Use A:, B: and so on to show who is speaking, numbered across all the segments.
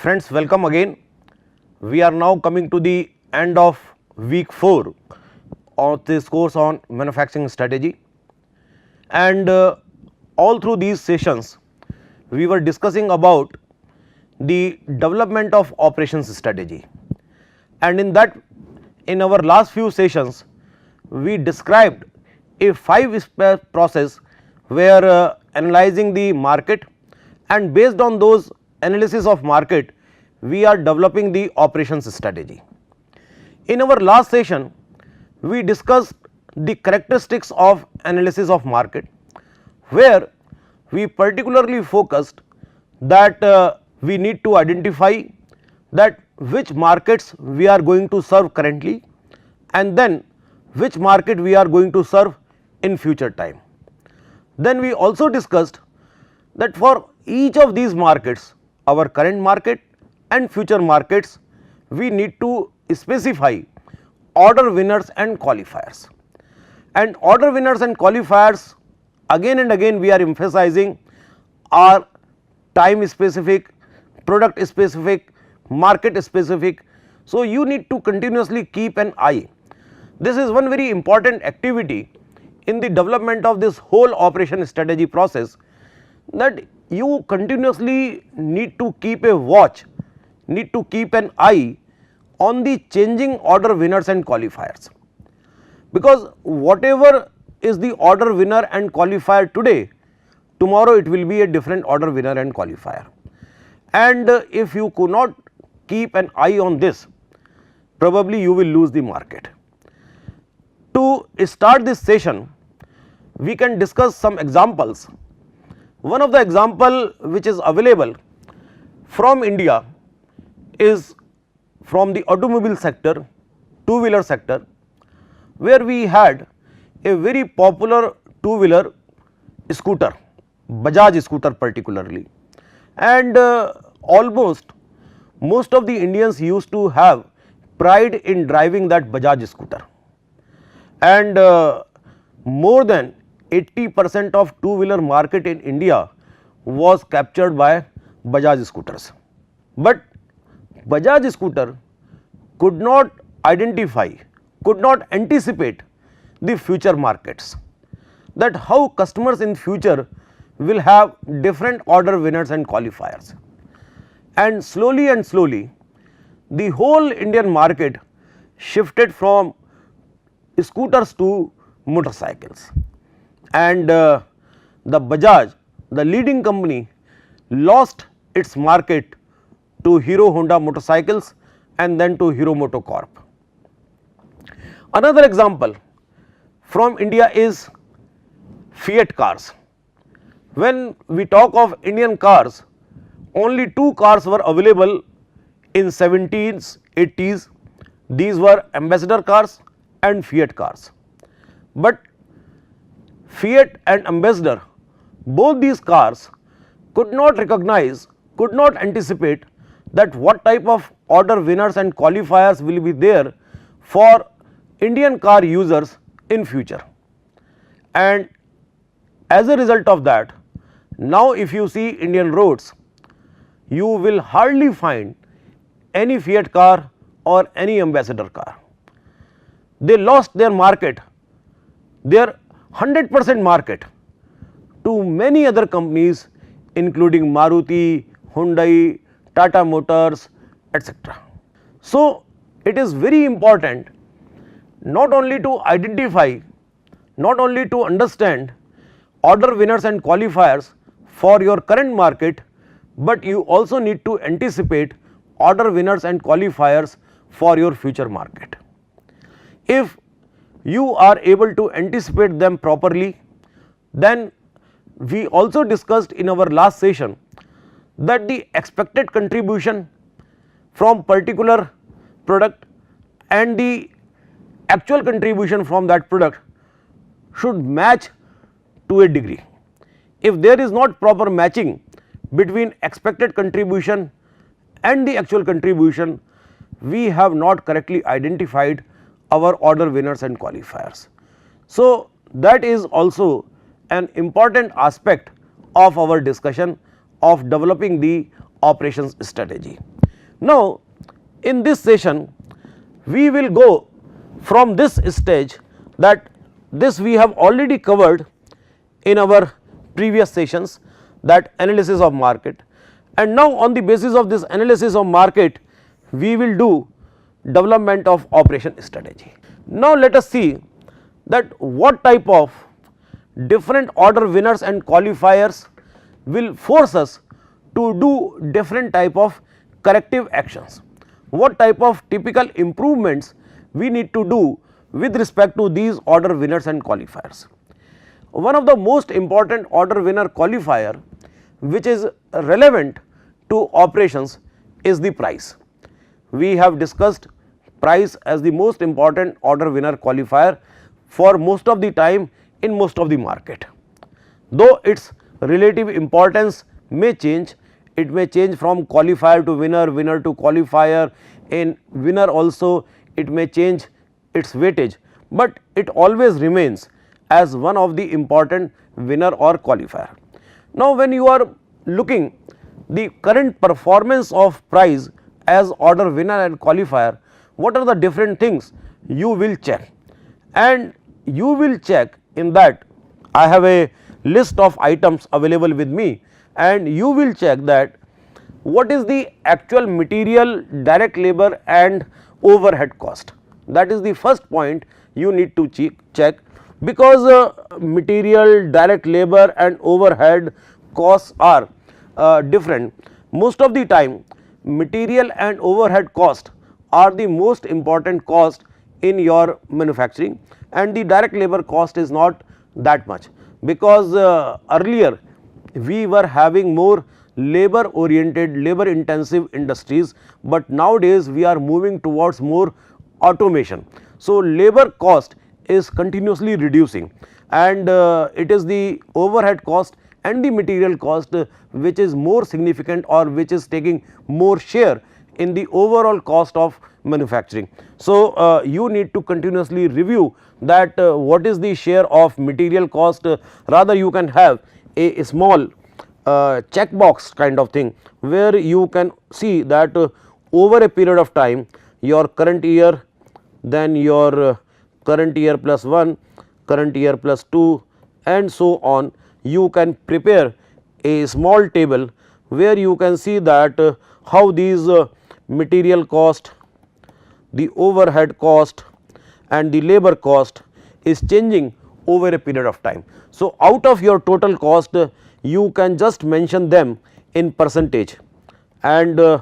A: Friends, welcome again. We are now coming to the end of week 4 of this course on manufacturing strategy, and all through these sessions we were discussing about the development of operations strategy, and in our last few sessions we described a 5-step process where analyzing the market, and based on those analysis of market we are developing the operations strategy. In our last session we discussed the characteristics of analysis of market, where we particularly focused that we need to identify that which markets we are going to serve currently, and then which market we are going to serve in future time. Then we also discussed that for each of these markets, our current market and future markets, we need to specify order winners and qualifiers. And order winners and qualifiers, again and again we are emphasizing, are time specific, product specific, market specific. So, you need to continuously keep an eye. This is one very important activity in the development of this whole operation strategy process, that you continuously need to keep a watch, need to keep an eye on the changing order winners and qualifiers, because whatever is the order winner and qualifier today, tomorrow it will be a different order winner and qualifier, and if you could not keep an eye on this, probably you will lose the market. To start this session, we can discuss some examples. One of the example which is available from India is from the automobile sector, two-wheeler sector, where we had a very popular two-wheeler scooter, Bajaj scooter particularly, and almost most of the Indians used to have pride in driving that Bajaj scooter, and more than 80% of two-wheeler market in India was captured by Bajaj scooters. But Bajaj scooter could not identify, could not anticipate the future markets, that how customers in future will have different order winners and qualifiers, and slowly the whole Indian market shifted from scooters to motorcycles, and the Bajaj, the leading company, lost its market to Hero Honda motorcycles and then to Hero Moto Corp. Another example from India is Fiat cars. When we talk of Indian cars, only 2 cars were available in 70s, 80s. These were Ambassador cars and Fiat cars. But Fiat and Ambassador, both these cars could not recognize, could not anticipate that what type of order winners and qualifiers will be there for Indian car users in future. And as a result of that, now if you see Indian roads, you will hardly find any Fiat car or any Ambassador car. They lost their market, their 100% market, to many other companies including Maruti, Hyundai, Tata Motors, etc. So, it is very important not only to identify, not only to understand order winners and qualifiers for your current market, but you also need to anticipate order winners and qualifiers for your future market. If you are able to anticipate them properly, then we also discussed in our last session that the expected contribution from particular product and the actual contribution from that product should match to a degree. If there is not proper matching between expected contribution and the actual contribution, we have not correctly identified our order winners and qualifiers. So, that is also an important aspect of our discussion of developing the operations strategy. Now, in this session we will go from this stage, that this we have already covered in our previous sessions, that analysis of market, and now on the basis of this analysis of market we will do development of operation strategy. Now, let us see that what type of different order winners and qualifiers will force us to do different type of corrective actions. What type of typical improvements we need to do with respect to these order winners and qualifiers. One of the most important order winner qualifier which is relevant to operations is the price. We have discussed price as the most important order winner qualifier for most of the time in most of the market. Though its relative importance may change, it may change from qualifier to winner, winner to qualifier, in winner also it may change its weightage, but it always remains as one of the important winner or qualifier. Now, when you are looking the current performance of price as order winner and qualifier, what are the different things you will check, and you will check in that I have a list of items available with me, and you will check that what is the actual material, direct labor and overhead cost. That is the first point you need to check, because material, direct labor and overhead costs are different. Most of the time material and overhead cost are the most important cost in your manufacturing, and the direct labor cost is not that much, because earlier we were having more labor oriented, labor intensive industries, but nowadays we are moving towards more automation. So, labor cost is continuously reducing, and it is the overhead cost and the material cost which is more significant or which is taking more share in the overall cost of manufacturing. So, you need to continuously review that what is the share of material cost. Rather you can have a small checkbox kind of thing, where you can see that over a period of time your current year, then your current year plus 1, current year plus 2 and so on. You can prepare a small table where you can see that how these material cost, the overhead cost and the labor cost is changing over a period of time. So, out of your total cost you can just mention them in percentage, and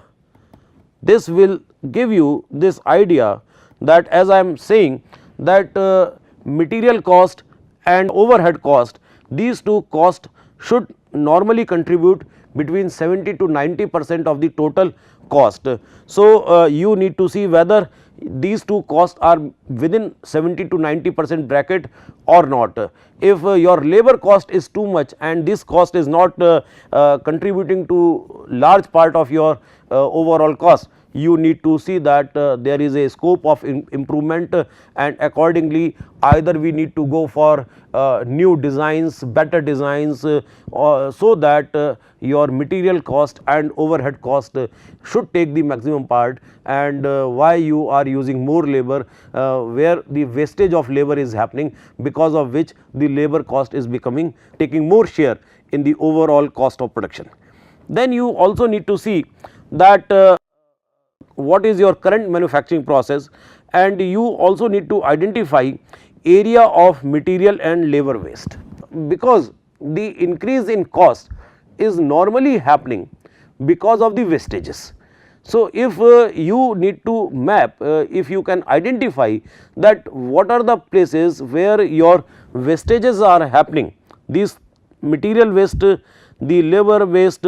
A: this will give you this idea that, as I am saying, that material cost and overhead cost, these two costs should normally contribute between 70 to 90% of the total cost. So, you need to see whether these two costs are within 70 to 90% bracket or not. If your labor cost is too much and this cost is not contributing to large part of your overall cost, you need to see that there is a scope of improvement, and accordingly either we need to go for new designs, better designs, so that your material cost and overhead cost should take the maximum part, and why you are using more labor, where the wastage of labor is happening, because of which the labor cost is becoming taking more share in the overall cost of production. Then you also need to see that what is your current manufacturing process, and you also need to identify area of material and labor waste, because the increase in cost is normally happening because of the wastages. So, if you need to map, if you can identify that what are the places where your wastages are happening, these material waste, the labor waste,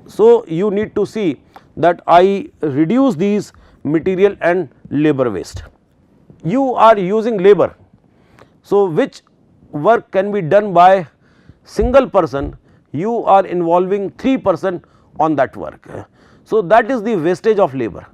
A: so you need to see that I reduce these material and labor waste. You are using labor, so which work can be done by single person, you are involving 3 person on that work. So, that is the wastage of labor.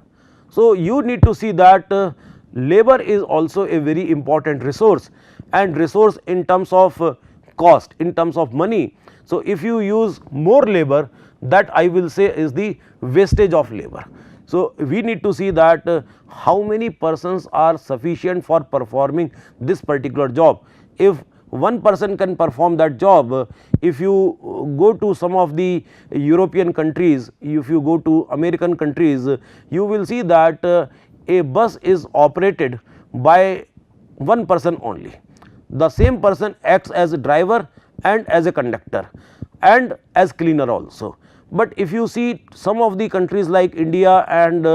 A: So, you need to see that labor is also a very important resource, and resource in terms of cost, in terms of money. So, if you use more labor, that I will say is the wastage of labor. So, we need to see that how many persons are sufficient for performing this particular job. If one person can perform that job, if you go to some of the European countries, if you go to American countries, you will see that a bus is operated by one person only. The same person acts as a driver and as a conductor and as cleaner also. But if you see some of the countries like India and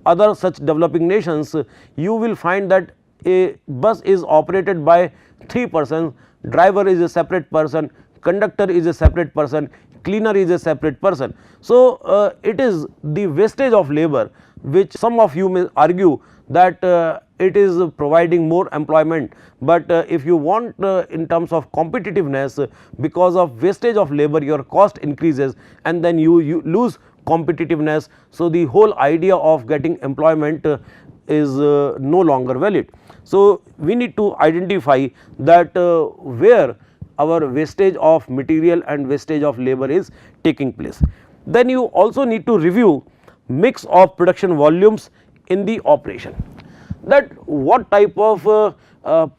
A: other such developing nations, you will find that a bus is operated by 3 persons, driver is a separate person, conductor is a separate person, cleaner is a separate person. So, it is the wastage of labor which some of you may argue that it is providing more employment, but if you want in terms of competitiveness, because of wastage of labor your cost increases and then you lose competitiveness. So, the whole idea of getting employment is no longer valid. So, we need to identify that where our wastage of material and wastage of labor is taking place. Then you also need to review mix of production volumes in the operation, that what type of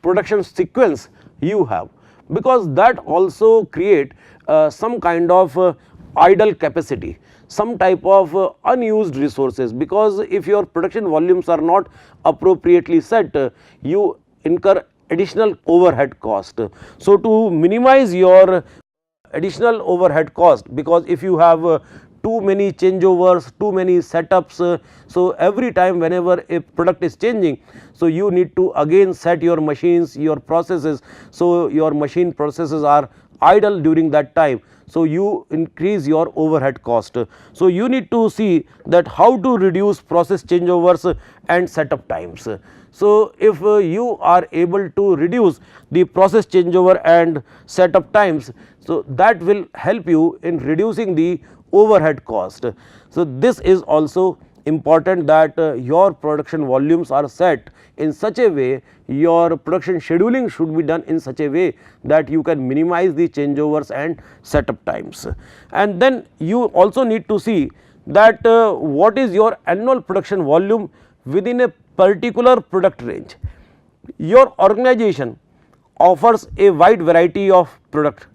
A: production sequence you have, because that also create some kind of idle capacity, some type of unused resources, because if your production volumes are not appropriately set, you incur additional overhead cost. So, to minimize your additional overhead cost, because if you have too many changeovers, too many setups, so every time whenever a product is changing, so you need to again set your machines, your processes, so your machine processes are idle during that time. So, you increase your overhead cost. So, you need to see that how to reduce process changeovers and setup times. So, if you are able to reduce the process changeover and setup times, so that will help you in reducing the overhead cost. So, this is also important that your production volumes are set in such a way, your production scheduling should be done in such a way that you can minimize the changeovers and setup times. And then you also need to see that what is your annual production volume within a particular product range. Your organization offers a wide variety of product,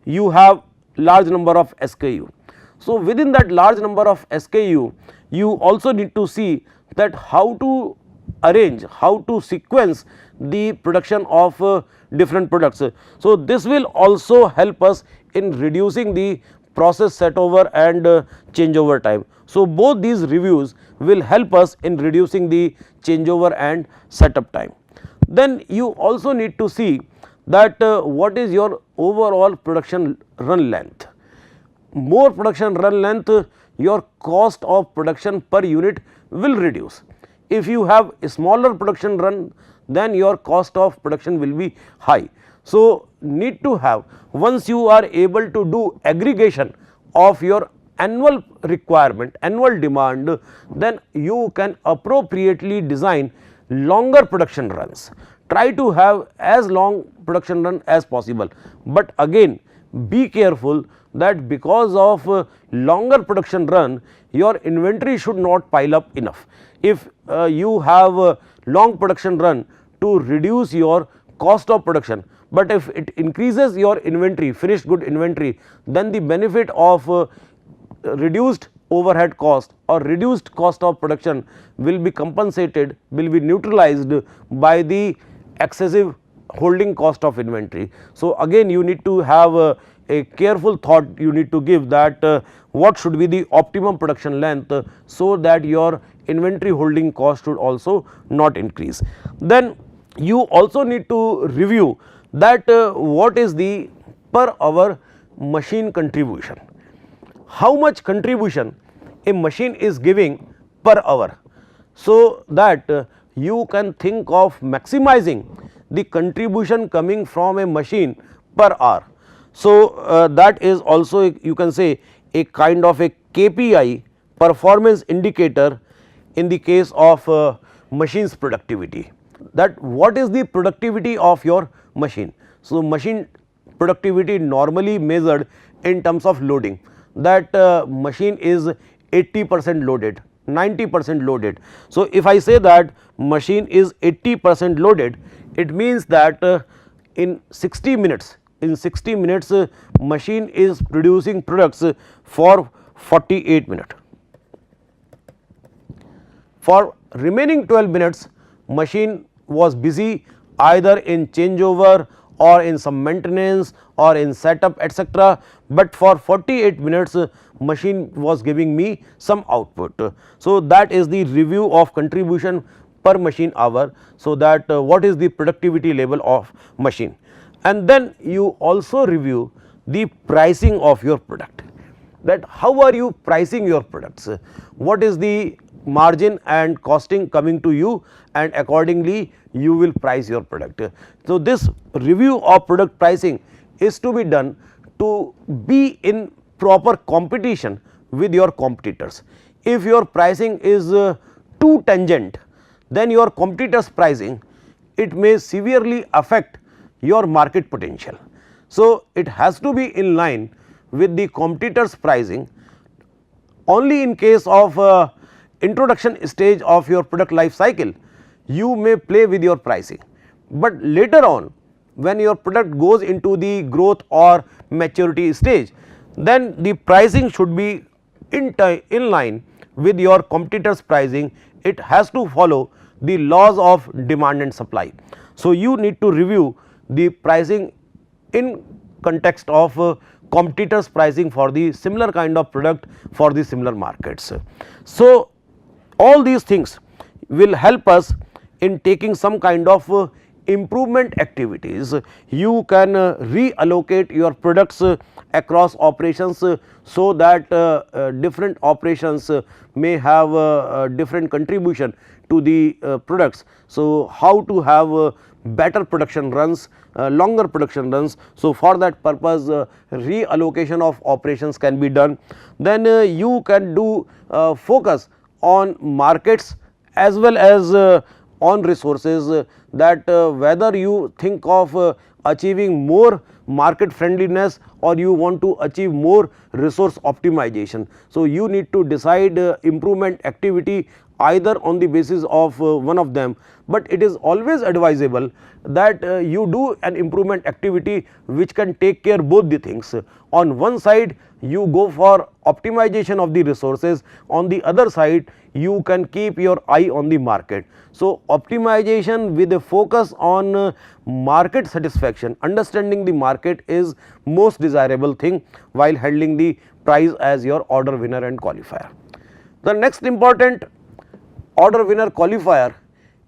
A: you have large number of SKU. So, within that large number of SKU, you also need to see that how to arrange, how to sequence the production of different products. So, this will also help us in reducing the process setover and changeover time. So, both these reviews will help us in reducing the changeover and setup time. Then you also need to see that what is your overall production run length. More production run length, your cost of production per unit will reduce. If you have a smaller production run, then your cost of production will be high. So, need to have, once you are able to do aggregation of your annual requirement, annual demand, then you can appropriately design longer production runs. Try to have as long production run as possible, but again be careful that because of longer production run, your inventory should not pile up enough. If you have a long production run to reduce your cost of production, but if it increases your inventory, finished good inventory, then the benefit of reduced overhead cost or reduced cost of production will be compensated, will be neutralized by the excessive holding cost of inventory. So, again you need to have a careful thought you need to give that what should be the optimum production length, so that your inventory holding cost should also not increase. Then you also need to review that what is the per hour machine contribution, how much contribution a machine is giving per hour, so that you can think of maximizing the contribution coming from a machine per hour. So, that is also you can say a kind of a KPI, performance indicator, in the case of machine's productivity, that what is the productivity of your machine. So, machine productivity normally measured in terms of loading, that machine is 80% loaded, 90% loaded. So, if I say that machine is 80% loaded, it means that in 60 minutes, machine is producing products for 48 minutes. For remaining 12 minutes, machine was busy either in changeover or in some maintenance or in setup, etc. But for 48 minutes machine was giving me some output. So, that is the review of contribution per machine hour. So, that what is the productivity level of machine, and then you also review the pricing of your product, that how are you pricing your products, what is the margin and costing coming to you, and accordingly you will price your product. So, this review of product pricing is to be done to be in proper competition with your competitors. If your pricing is too tangent, then your competitors pricing, it may severely affect your market potential. So, it has to be in line with the competitors pricing. Only in case of introduction stage of your product life cycle you may play with your pricing, but later on when your product goes into the growth or maturity stage, then the pricing should be in line with your competitors pricing. It has to follow the laws of demand and supply. So, you need to review the pricing in context of competitors pricing for the similar kind of product for the similar markets. So, all these things will help us in taking some kind of improvement activities. You can reallocate your products across operations so that different operations may have different contribution to the products. So, how to have better production runs, longer production runs. So, for that purpose reallocation of operations can be done. Then you can do focus on markets as well as on resources, that whether you think of achieving more market friendliness or you want to achieve more resource optimization. So, you need to decide improvement activity either on the basis of one of them, but it is always advisable that you do an improvement activity which can take care both the things. On one side you go for optimization of the resources, on the other side you can keep your eye on the market. So, optimization with a focus on market satisfaction, understanding the market is most desirable thing while handling the price as your order winner and qualifier. The next important order winner qualifier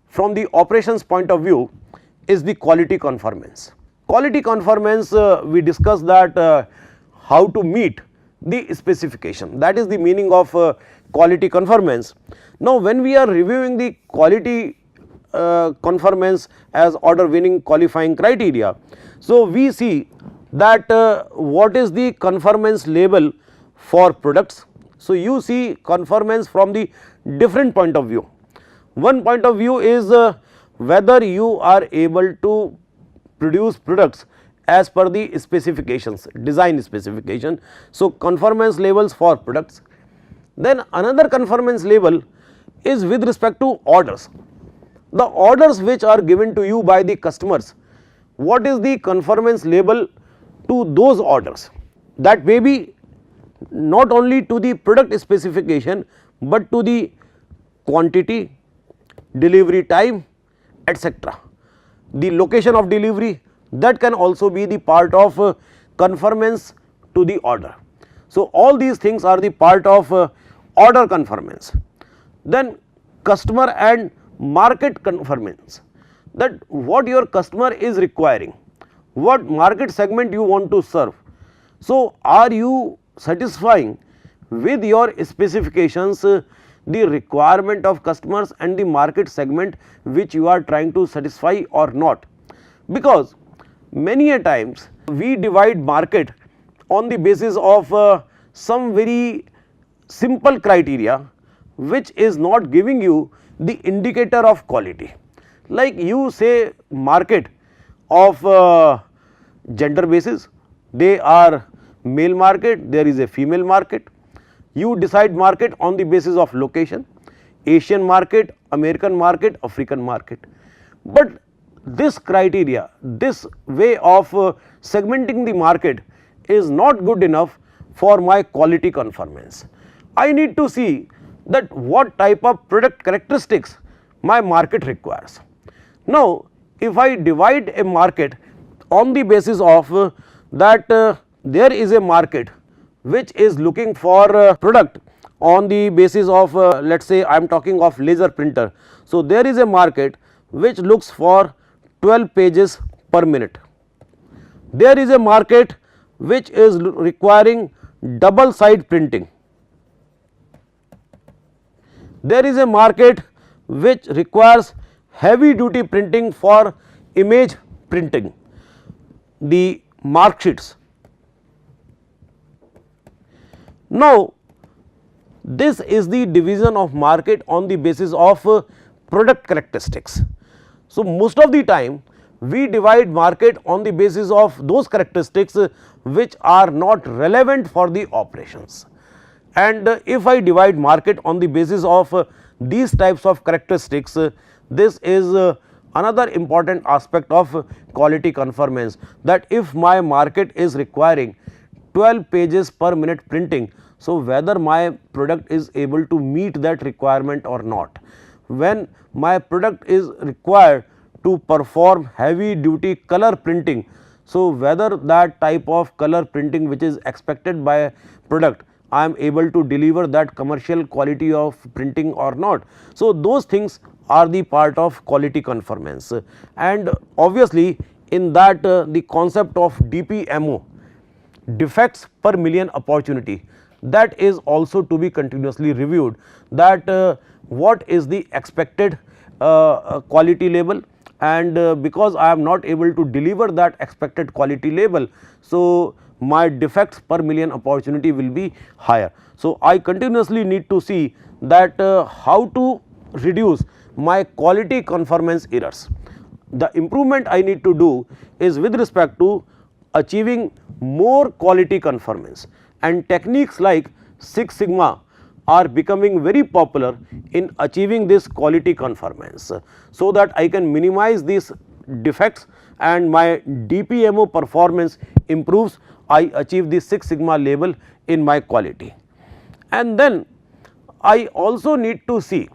A: from the operations point of view is the quality conformance. Quality conformance, we discussed that how to meet the specification, that is the meaning of quality conformance. Now, when we are reviewing the quality conformance as order winning qualifying criteria, so we see that what is the conformance level for products. So, you see conformance from the different point of view. One point of view is whether you are able to produce products as per the specifications, design specification. So, conformance levels for products. Then another conformance level is with respect to orders. The orders which are given to you by the customers, what is the conformance level to those orders? That may be not only to the product specification, but to the quantity, delivery time, etc. The location of delivery, that can also be the part of conformance to the order. So, all these things are the part of order conformance. Then customer and market conformance, that what your customer is requiring, what market segment you want to serve. So, are you satisfying with your specifications the requirement of customers and the market segment which you are trying to satisfy or not? Because many a times we divide market on the basis of some very simple criteria which is not giving you the indicator of quality. Like you say market of gender basis, they are male market, there is a female market. you decide market on the basis of location, Asian market, American market, African market. But this criteria, this way of segmenting the market is not good enough for my quality conformance. I need to see that what type of product characteristics my market requires. Now, if I divide a market on the basis of that there is a market which is looking for product on the basis of let us say I am talking of laser printer. So, there is a market which looks for 12 pages per minute. There is a market which is requiring double side printing. There is a market which requires heavy duty printing for image printing, the mark sheets. Now, this is the division of market on the basis of product characteristics. So, most of the time we divide market on the basis of those characteristics which are not relevant for the operations. And if I divide market on the basis of these types of characteristics, this is another important aspect of quality conformance, that if my market is requiring 12 pages per minute printing, so whether my product is able to meet that requirement or not. When my product is required to perform heavy duty color printing, so whether that type of color printing which is expected by product, I am able to deliver that commercial quality of printing or not. So, those things are the part of quality conformance, and obviously in that the concept of DPMO, defects per million opportunity, that is also to be continuously reviewed, that what is the expected quality level, and because I am not able to deliver that expected quality level, so my defects per million opportunity will be higher. So, I continuously need to see that how to reduce my quality conformance errors. The improvement I need to do is with respect to achieving more quality conformance, and techniques like Six Sigma are becoming very popular in achieving this quality conformance, so that I can minimize these defects and my DPMO performance improves. I achieve the Six Sigma level in my quality. And then I also need to see,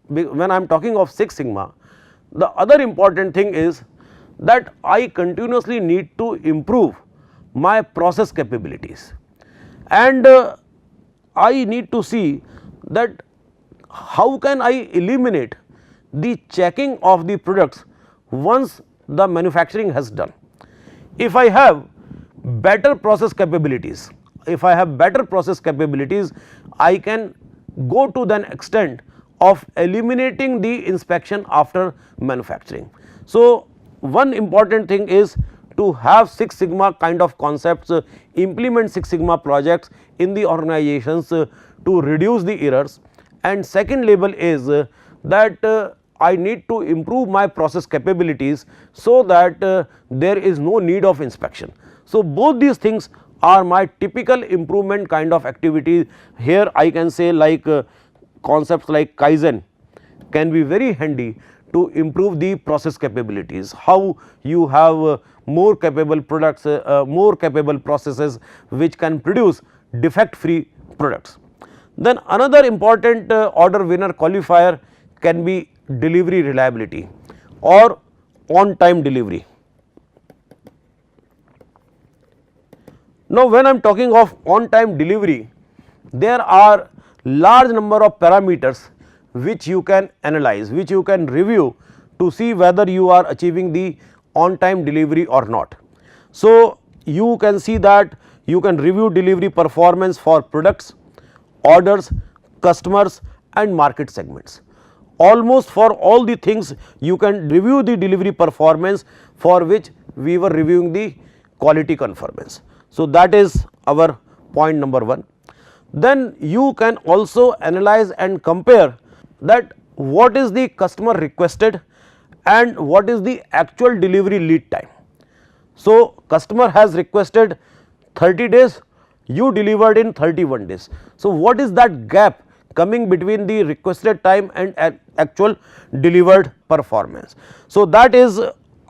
A: when I am talking of Six Sigma, the other important thing is that I continuously need to improve my process capabilities, and I need to see that how can I eliminate the checking of the products once the manufacturing has done. If I have better process capabilities, I can go to the extent of eliminating the inspection after manufacturing. So, one important thing is to have Six Sigma kind of concepts, implement Six Sigma projects in the organizations to reduce the errors, and second level is that I need to improve my process capabilities, so that there is no need of inspection. So, both these things are my typical improvement kind of activities. Here I can say like concepts like Kaizen can be very handy to improve the process capabilities, how you have more capable products, more capable processes which can produce defect free products. Then another important order winner qualifier can be delivery reliability or on time delivery. Now, when I am talking of on time delivery, there are large number of parameters which you can analyze, which you can review to see whether you are achieving the on time delivery or not. So, you can see that you can review delivery performance for products, orders, customers and market segments. Almost for all the things you can review the delivery performance for which we were reviewing the quality conformance. So, that is our point number 1. Then you can also analyze and compare that what is the customer requested and what is the actual delivery lead time. So, customer has requested 30 days, you delivered in 31 days. So, what is that gap coming between the requested time and actual delivered performance? So, that is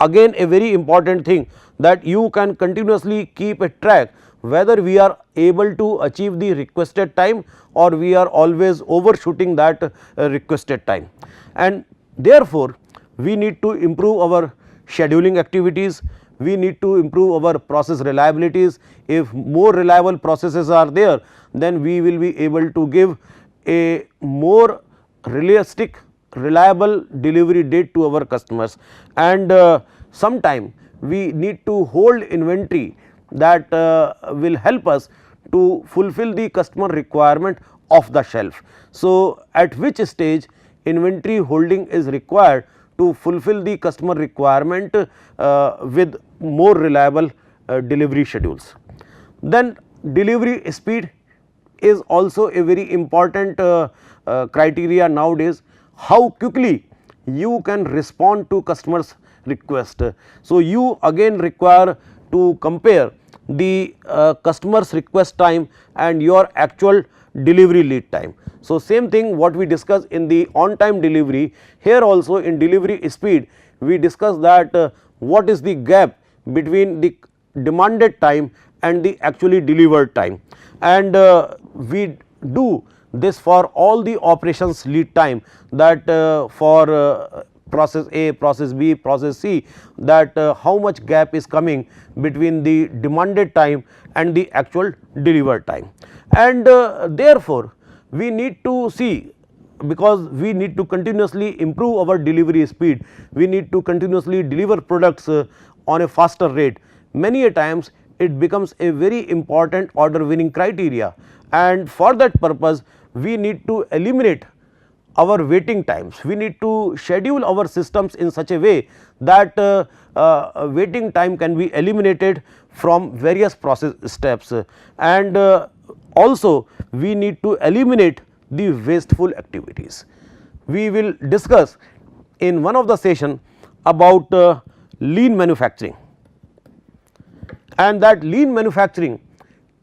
A: again a very important thing, that you can continuously keep a track whether we are able to achieve the requested time or we are always overshooting that requested time. And therefore, we need to improve our scheduling activities, we need to improve our process reliabilities. If more reliable processes are there, then we will be able to give a more realistic, reliable delivery date to our customers. And sometime we need to hold inventory that will help us to fulfill the customer requirement off the shelf. So, at which stage inventory holding is required to fulfill the customer requirement with more reliable delivery schedules. Then delivery speed is also a very important criteria nowadays, how quickly you can respond to customers request. So, you again require to compare the customer's request time and your actual delivery lead time. So, same thing what we discussed in the on time delivery, here also in delivery speed we discussed that what is the gap between the demanded time and the actually delivered time, and we do this for all the operations lead time, that for process A, process B, process C, that how much gap is coming between the demanded time and the actual delivered time. And therefore, we need to see, because we need to continuously improve our delivery speed, we need to continuously deliver products on a faster rate. Many a times it becomes a very important order winning criteria, and for that purpose we need to eliminate our waiting times. We need to schedule our systems in such a way that waiting time can be eliminated from various process steps, and also we need to eliminate the wasteful activities. We will discuss in one of the session about lean manufacturing, and that lean manufacturing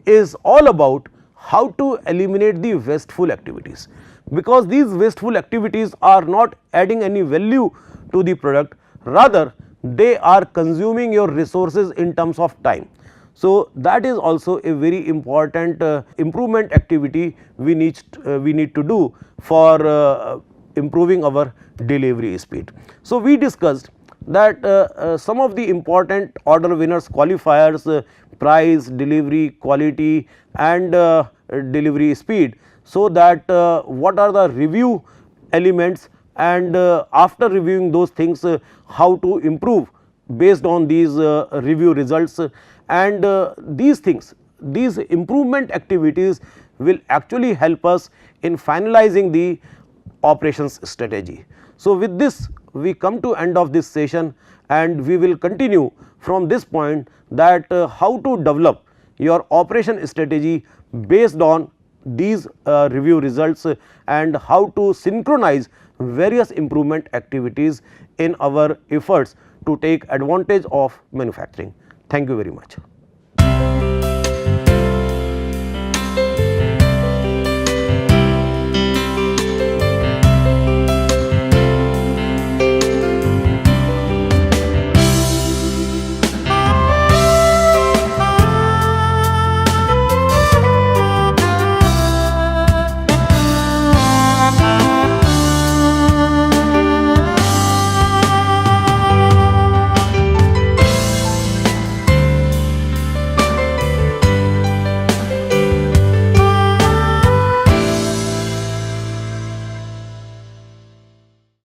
A: is all about how to eliminate the wasteful activities, because these wasteful activities are not adding any value to the product, rather they are consuming your resources in terms of time. So, that is also a very important improvement activity we need to do for improving our delivery speed. So, we discussed that some of the important order winners qualifiers, price, delivery, quality and delivery speed. So, that what are the review elements, and after reviewing those things how to improve based on these review results, and these things, these improvement activities will actually help us in finalizing the operations strategy. So, with this we come to end of this session, and we will continue from this point, that how to develop your operation strategy based on these review results, and how to synchronize various improvement activities in our efforts to take advantage of manufacturing. Thank you very much.